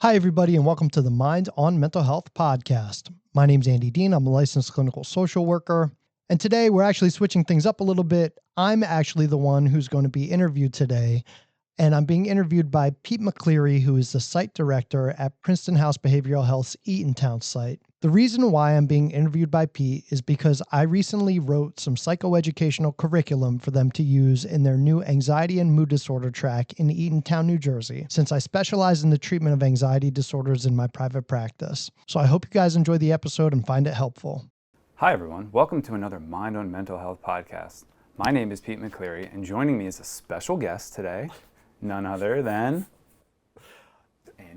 Hi, everybody, and welcome to the Mind on Mental Health podcast. My name's Andy Dean. I'm a licensed clinical social worker. And today we're actually switching things up a little bit. I'm actually the one who's going to be interviewed today. And I'm being interviewed by Pete Maclearie, who is the site director at Princeton House Behavioral Health's Eatontown site. The reason why I'm being interviewed by Pete is because I recently wrote some psychoeducational curriculum for them to use in their new anxiety and mood disorder track in Eatontown, New Jersey, since I specialize in the treatment of anxiety disorders in my private practice. So I hope you guys enjoy the episode and find it helpful. Hi everyone, welcome to another Mind on Mental Health podcast. My name is Pete Maclearie, and joining me is a special guest today, none other than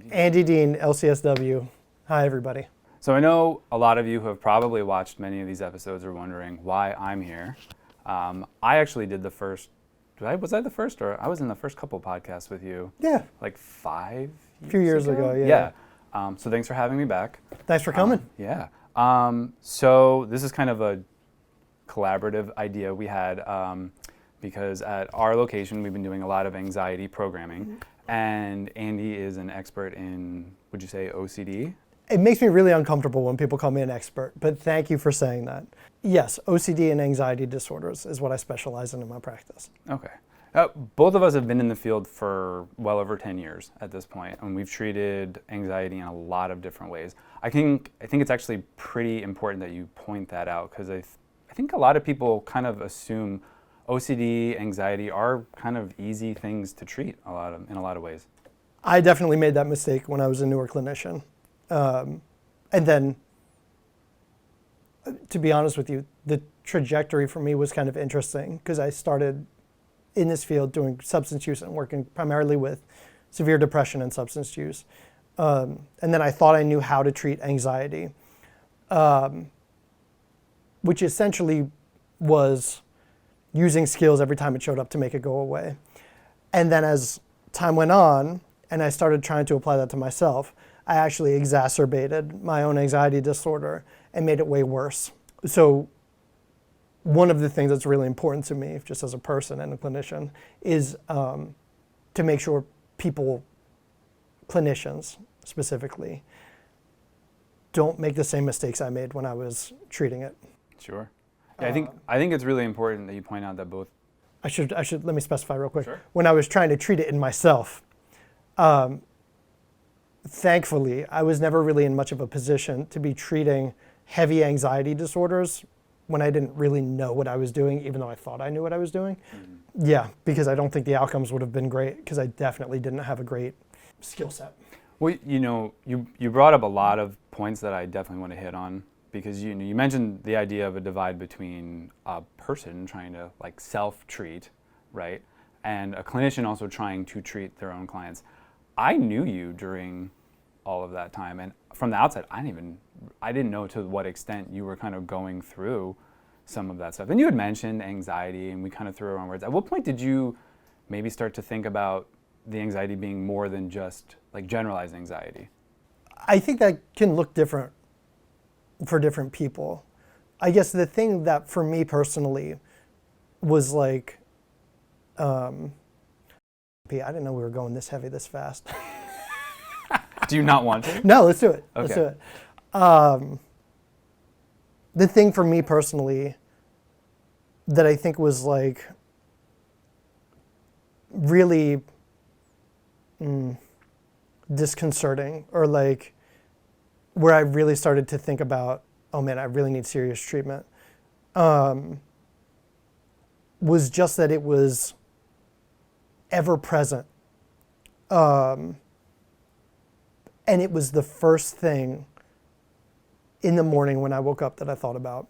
Andy Dean, LCSW. Hi everybody. So I know a lot of you who have probably watched many of these episodes are wondering why I'm here. I actually did the first, was I the first, or I was in the first couple podcasts with you? Yeah. Like 5 years A few years ago, yeah. Yeah. So thanks for having me back. Thanks for coming. Yeah. So this is kind of a collaborative idea we had because at our location we've been doing a lot of anxiety programming, and Andy is an expert in, would you say, OCD? It makes me really uncomfortable when people call me an expert, but thank you for saying that. Yes, OCD and anxiety disorders is what I specialize in my practice. Okay. Both of us have been in the field for well over 10 years at this point, and we've treated anxiety in a lot of different ways. I think it's actually pretty important that you point that out, because I think a lot of people kind of assume OCD, anxiety are kind of easy things to treat in a lot of ways. I definitely made that mistake when I was a newer clinician. And then, to be honest with you, the trajectory for me was kind of interesting, because I started in this field doing substance use and working primarily with severe depression and substance use. And then I thought I knew how to treat anxiety, which essentially was using skills every time it showed up to make it go away. And then as time went on, and I started trying to apply that to myself, I actually exacerbated my own anxiety disorder and made it way worse. So one of the things that's really important to me, just as a person and a clinician, is to make sure people, clinicians specifically, don't make the same mistakes I made when I was treating it. Sure. Yeah, I think it's really important that you point out that both. I should let me specify real quick. Sure. When I was trying to treat it in myself, thankfully, I was never really in much of a position to be treating heavy anxiety disorders when I didn't really know what I was doing, even though I thought I knew what I was doing. Mm-hmm. Yeah, because I don't think the outcomes would have been great, because I definitely didn't have a great skill set. Well, you brought up a lot of points that I definitely want to hit on, because you mentioned the idea of a divide between a person trying to like self-treat, right, and a clinician also trying to treat their own clients. I knew you during all of that time, and from the outset, I didn't know to what extent you were kind of going through some of that stuff. And you had mentioned anxiety, and we kind of threw around words. At what point did you maybe start to think about the anxiety being more than just like generalized anxiety? I think that can look different for different people. I guess the thing that for me personally was like, Pete, I didn't know we were going this heavy this fast. Do you not want to? No, let's do it. Okay. Let's do it. The thing for me personally that I think was like really disconcerting, or like where I really started to think about, oh man, I really need serious treatment, was just that it was ever present. And it was the first thing in the morning when I woke up that I thought about,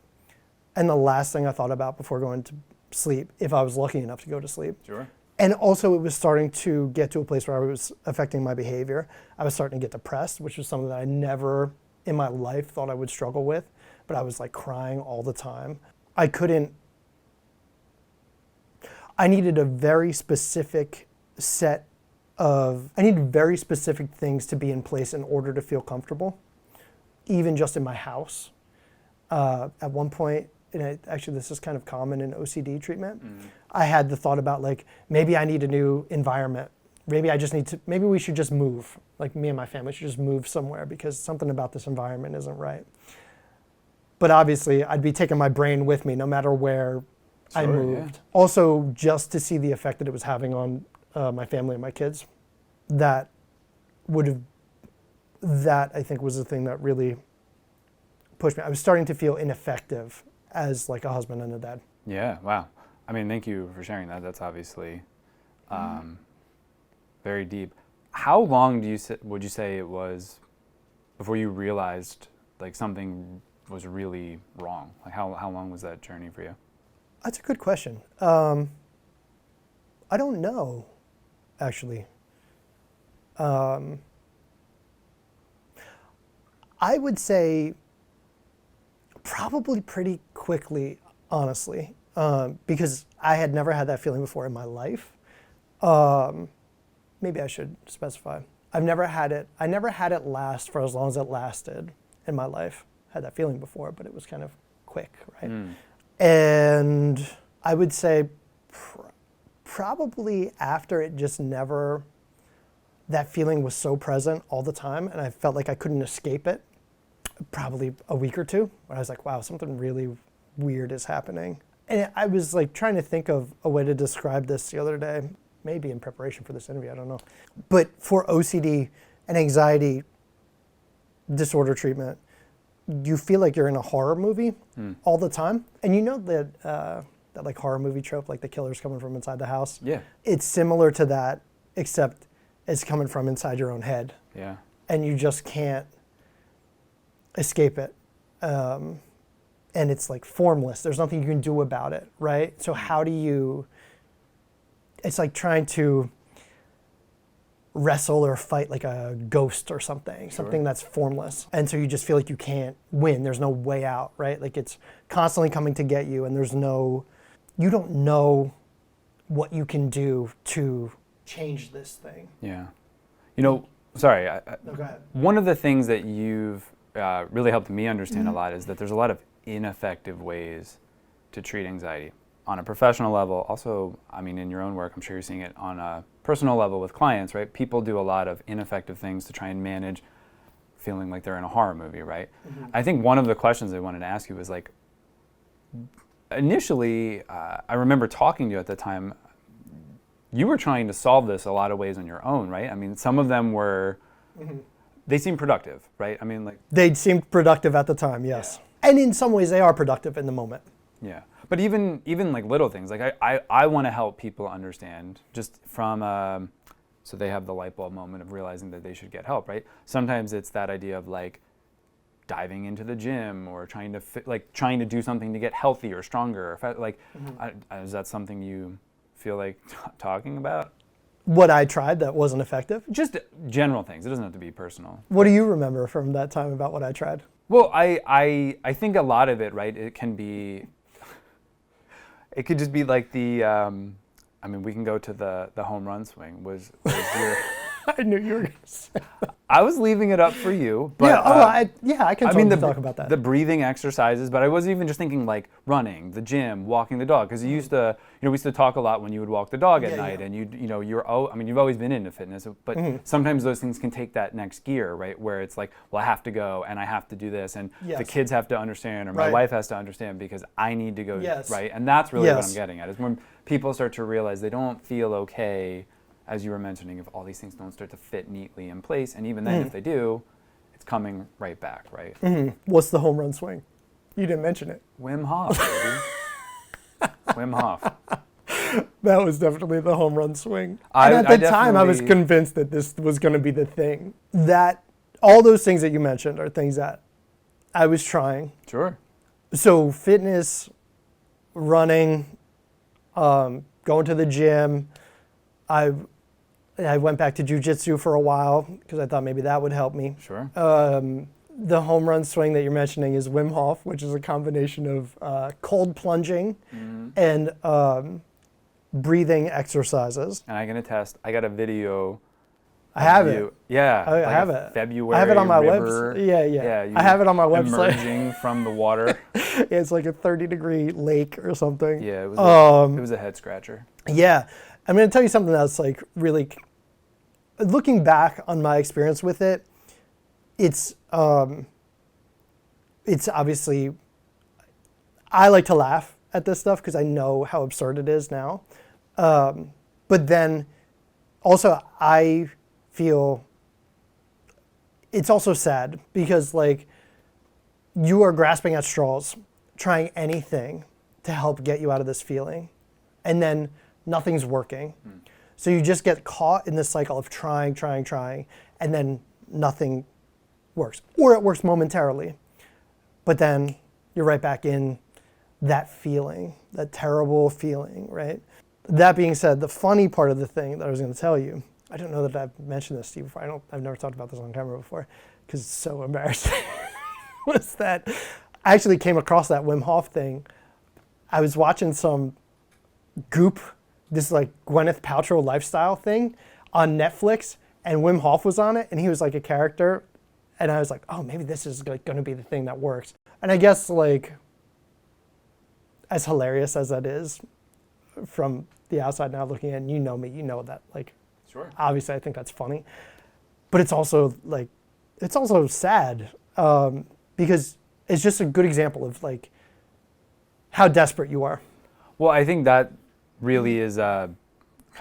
and the last thing I thought about before going to sleep, if I was lucky enough to go to sleep. Sure. And also it was starting to get to a place where I was affecting my behavior. I was starting to get depressed, which was something that I never in my life thought I would struggle with, but I was like crying all the time. I needed a very specific I needed very specific things to be in place in order to feel comfortable, even just in my house. At one point and actually this is kind of common in OCD treatment, I had the thought about like, maybe I need a new environment. Maybe we should just move. Like me and my family should just move somewhere because something about this environment isn't right. But obviously I'd be taking my brain with me no matter where I moved. Yeah. Also, just to see the effect that it was having on my family and my kids, that I think was the thing that really pushed me. I was starting to feel ineffective as like a husband and a dad. Yeah, wow. I mean, thank you for sharing that. That's obviously very deep. How long would you say it was before you realized like something was really wrong? Like how long was that journey for you? That's a good question. I don't know, actually. I would say probably pretty quickly, honestly, because I had never had that feeling before in my life. Maybe I should specify. I never had it last for as long as it lasted in my life. Had that feeling before, but it was kind of quick, right? And I would say probably after it just never, that feeling was so present all the time and I felt like I couldn't escape it, probably a week or two, where I was like, wow, something really weird is happening. And I was like trying to think of a way to describe this the other day, maybe in preparation for this interview, I don't know. But for OCD and anxiety disorder treatment, you feel like you're in a horror movie all the time. And you know that like horror movie trope, like the killer's coming from inside the house? Yeah. It's similar to that, except it's coming from inside your own head. Yeah. And you just can't escape it. And it's like formless. There's nothing you can do about it, right? So how do you, it's like trying to wrestle or fight like a ghost or something, something that's formless. And so you just feel like you can't win. There's no way out, right? Like it's constantly coming to get you and you don't know what you can do to change this thing. Yeah. You know, sorry. No, go ahead. One of the things that you've really helped me understand a lot is that there's a lot of ineffective ways to treat anxiety on a professional level. Also, I mean, in your own work, I'm sure you're seeing it on a personal level with clients, right? People do a lot of ineffective things to try and manage feeling like they're in a horror movie, right? I think one of the questions I wanted to ask you was like, initially, I remember talking to you at the time, you were trying to solve this a lot of ways on your own, right? I mean, some of them were, they seemed productive, right? I mean, like... They seemed productive at the time, yes. Yeah. And in some ways, they are productive in the moment. Yeah. But even like little things, like I want to help people understand just from, so they have the light bulb moment of realizing that they should get help, right? Sometimes it's that idea of like diving into the gym or trying to do something to get healthier, stronger. Is that something you feel like talking about? What I tried that wasn't effective? Just general things. It doesn't have to be personal. What do you remember from that time about what I tried? Well, I think a lot of it, right, it could just be like the, I mean, we can go to the home run swing was your... I knew you were going to say that. I was leaving it up for you, but I can talk about that. The breathing exercises, but I wasn't even just thinking like running, the gym, walking the dog, because we used to talk a lot when you would walk the dog at night, and you've always been into fitness, but sometimes those things can take that next gear, right, where it's like, well, I have to go and I have to do this, and the kids have to understand, or my wife has to understand because I need to go, right, and that's really what I'm getting at, is when people start to realize they don't feel okay, as you were mentioning, if all these things don't start to fit neatly in place, and even then if they do, it's coming right back, right? What's the home run swing? You didn't mention it. Wim Hof, baby. Wim Hof. That was definitely the home run swing. And at the time, I was convinced that this was going to be the thing. That all those things that you mentioned are things that I was trying. Sure. So fitness, running, going to the gym. I went back to jiu-jitsu for a while because I thought maybe that would help me. Sure. The home run swing that you're mentioning is Wim Hof, which is a combination of cold plunging and breathing exercises. And I can attest, I got a video I have you, it. yeah, I like have a it. February I have it on my river. website. Yeah. You I have it on my website. emerging from the water. It's like a 30-degree lake or something. Yeah, it was a head scratcher. Yeah. I'm going to tell you something that's like really, looking back on my experience with it, it's obviously, I like to laugh at this stuff because I know how absurd it is now. But then also I feel it's also sad because like you are grasping at straws, trying anything to help get you out of this feeling, and then nothing's working. So you just get caught in this cycle of trying, and then nothing works. Or it works momentarily, but then you're right back in that feeling, that terrible feeling, right? That being said, the funny part of the thing that I was going to tell you, I don't know that I've mentioned this to you before. I've never talked about this on camera before because it's so embarrassing. Was that I actually came across that Wim Hof thing. I was watching some Goop, this like Gwyneth Paltrow lifestyle thing on Netflix, and Wim Hof was on it, and he was like a character, and I was like, oh, maybe this is going to be the thing that works. And I guess like, as hilarious as that is, from the outside now looking in, you know me, you know that like, Sure. Obviously I think that's funny, but it's also like, it's also sad because it's just a good example of like how desperate you are. Well, I think that really is kind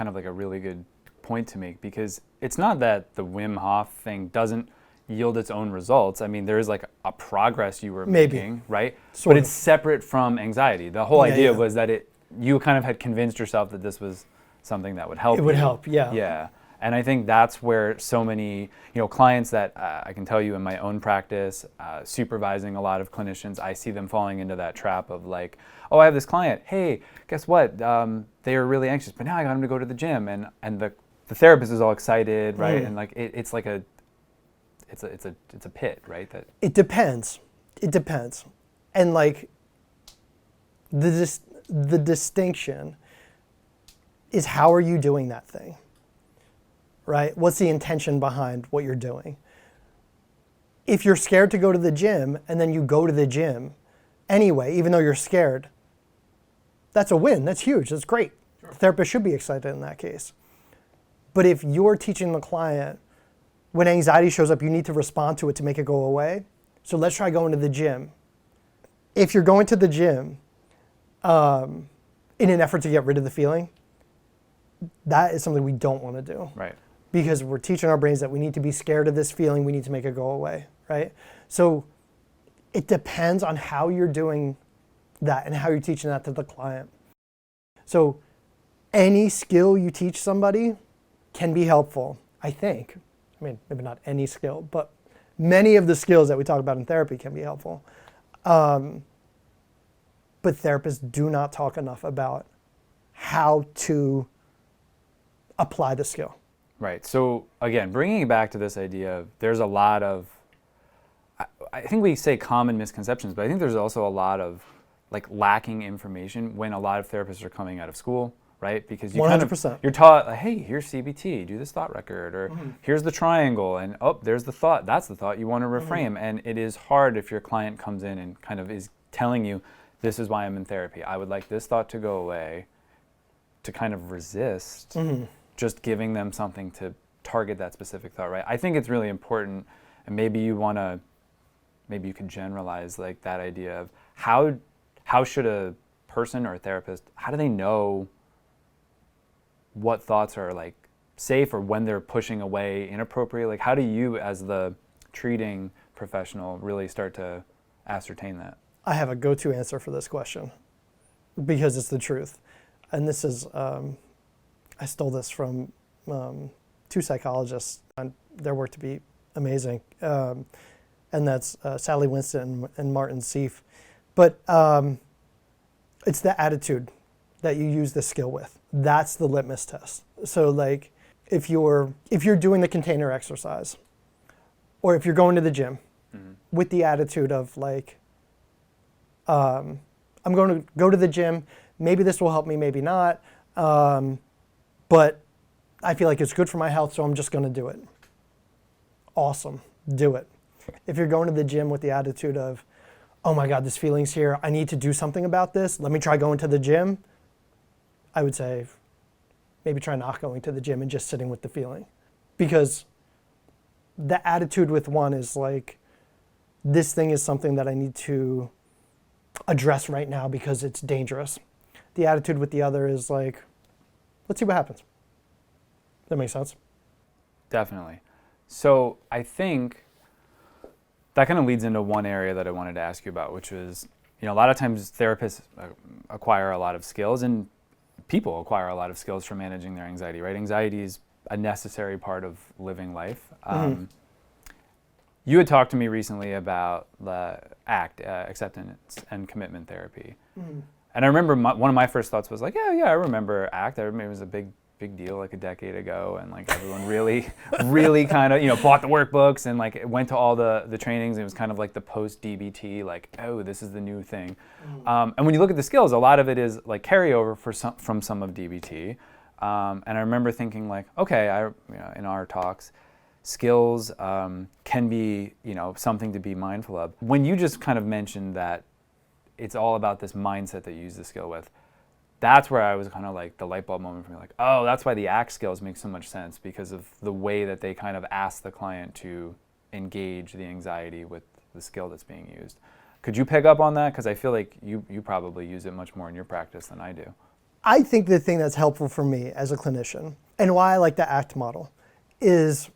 of like a really good point to make, because it's not that the Wim Hof thing doesn't yield its own results. I mean, there is like a progress you were making, right? But it's separate from anxiety. The whole idea was that you kind of had convinced yourself that this was something that would help. It would help, yeah. Yeah. And I think that's where so many, clients that I can tell you in my own practice, supervising a lot of clinicians, I see them falling into that trap of like, oh, I have this client. Hey, guess what? They are really anxious, but now I got them to go to the gym, and the therapist is all excited, right? And like it's like it's a pit, right? That it depends, and like the distinction is how are you doing that thing, right? What's the intention behind what you're doing? If you're scared to go to the gym and then you go to the gym anyway, even though you're scared, that's a win. That's huge. That's great. Sure. The therapist should be excited in that case. But if you're teaching the client when anxiety shows up, you need to respond to it to make it go away. So let's try going to the gym. If you're going to the gym in an effort to get rid of the feeling, that is something we don't want to do. Right. Because we're teaching our brains that we need to be scared of this feeling, we need to make it go away, right? So it depends on how you're doing that and how you're teaching that to the client. So any skill you teach somebody can be helpful, I think. I mean, maybe not any skill, but many of the skills that we talk about in therapy can be helpful. But therapists do not talk enough about how to apply the skill. Right. So again, bringing it back to this idea of there's a lot of, I think we say common misconceptions, but I think there's also a lot of like lacking information when a lot of therapists are coming out of school, right? Because you 100%. You're taught, like, hey, here's CBT, do this thought record, or here's the triangle, and oh, there's the thought. That's the thought you want to reframe. And it is hard if your client comes in and kind of is telling you, this is why I'm in therapy. I would like this thought to go away, to kind of resist just giving them something to target that specific thought, right? I think it's really important, and maybe you could generalize like that idea of how should a person or a therapist, how do they know what thoughts are like safe or when they're pushing away inappropriate? Like how do you as the treating professional really start to ascertain that? I have a go-to answer for this question because it's the truth. And this is, I stole this from two psychologists and their work to be amazing. And that's Sally Winston and Martin Seif. But it's the attitude that you use the skill with. That's the litmus test. So like if you're doing the container exercise, or if you're going to the gym with the attitude of like, I'm going to go to the gym, maybe this will help me, maybe not, but I feel like it's good for my health, so I'm just going to do it. Awesome. Do it. If you're going to the gym with the attitude of, oh my God, this feeling's here, I need to do something about this, let me try going to the gym, I would say maybe try not going to the gym and just sitting with the feeling. Because the attitude with one is like, this thing is something that I need to address right now because it's dangerous. The attitude with the other is like, let's see what happens. That makes sense? Definitely. So I think that kind of leads into one area that I wanted to ask you about, which was, a lot of times therapists acquire a lot of skills, and people acquire a lot of skills from managing their anxiety, right? Anxiety is a necessary part of living life. You had talked to me recently about the ACT, acceptance and commitment therapy. And I remember one of my first thoughts was like, yeah, I remember ACT. I remember it was a big deal like a decade ago, and like everyone really kind of, bought the workbooks and like went to all the trainings. It was kind of like the post-DBT, like, oh, this is the new thing. And when you look at the skills, a lot of it is like carryover from some of DBT. And I remember thinking like, okay, in our talks, skills can be, something to be mindful of. When you just kind of mentioned that it's all about this mindset that you use the skill with, that's where I was kind of like the light bulb moment for me, like, oh, that's why the ACT skills make so much sense, because of the way that they kind of ask the client to engage the anxiety with the skill that's being used. Could you pick up on that? Because I feel like you probably use it much more in your practice than I do. I think the thing that's helpful for me as a clinician, and why I like the ACT model, is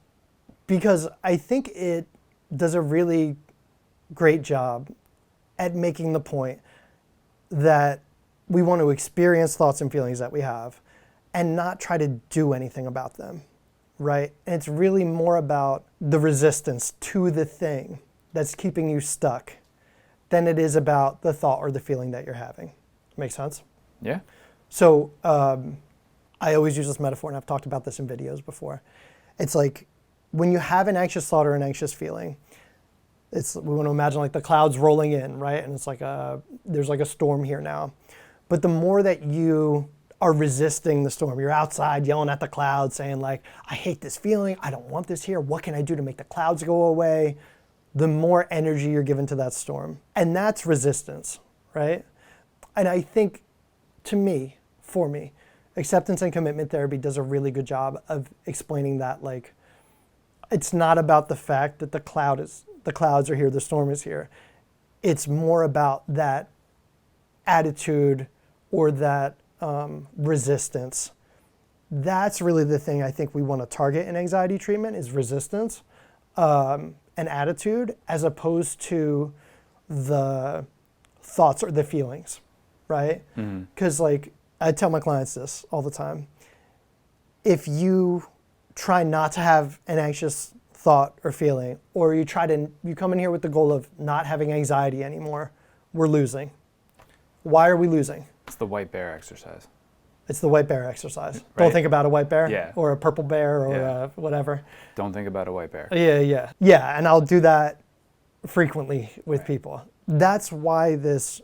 because I think it does a really great job at making the point that we want to experience thoughts and feelings that we have and not try to do anything about them, right? And it's really more about the resistance to the thing that's keeping you stuck than it is about the thought or the feeling that you're having. Make sense? Yeah. So I always use this metaphor, and I've talked about this in videos before. It's like when you have an anxious thought or an anxious feeling, we want to imagine like the clouds rolling in, right? And it's like there's like a storm here now. But the more that you are resisting the storm, you're outside yelling at the clouds saying like, I hate this feeling, I don't want this here, what can I do to make the clouds go away? The more energy you're given to that storm. And that's resistance, right? And I think, for me, acceptance and commitment therapy does a really good job of explaining that, like, it's not about the fact that the clouds are here, the storm is here. It's more about that attitude or that resistance. That's really the thing I think we want to target in anxiety treatment, is resistance and attitude, as opposed to the thoughts or the feelings, right? Because like I tell my clients this all the time. If you try not to have an anxious thought or feeling, or you come in here with the goal of not having anxiety anymore, we're losing. Why are we losing? It's the white bear exercise. It's the white bear exercise. Right? Don't think about a white bear, yeah, or a purple bear, or whatever. Don't think about a white bear. Yeah, and I'll do that frequently with people. That's why this,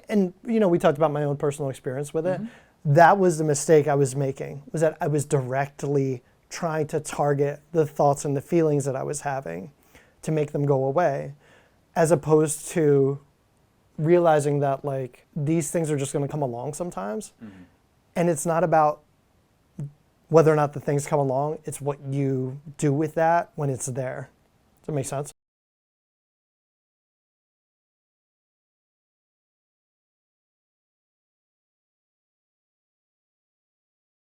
and we talked about my own personal experience with it. That was the mistake I was making, was that I was directly trying to target the thoughts and the feelings that I was having to make them go away, as opposed to realizing that like these things are just going to come along sometimes. And it's not about whether or not the things come along, it's what you do with that when it's there. Does that make sense?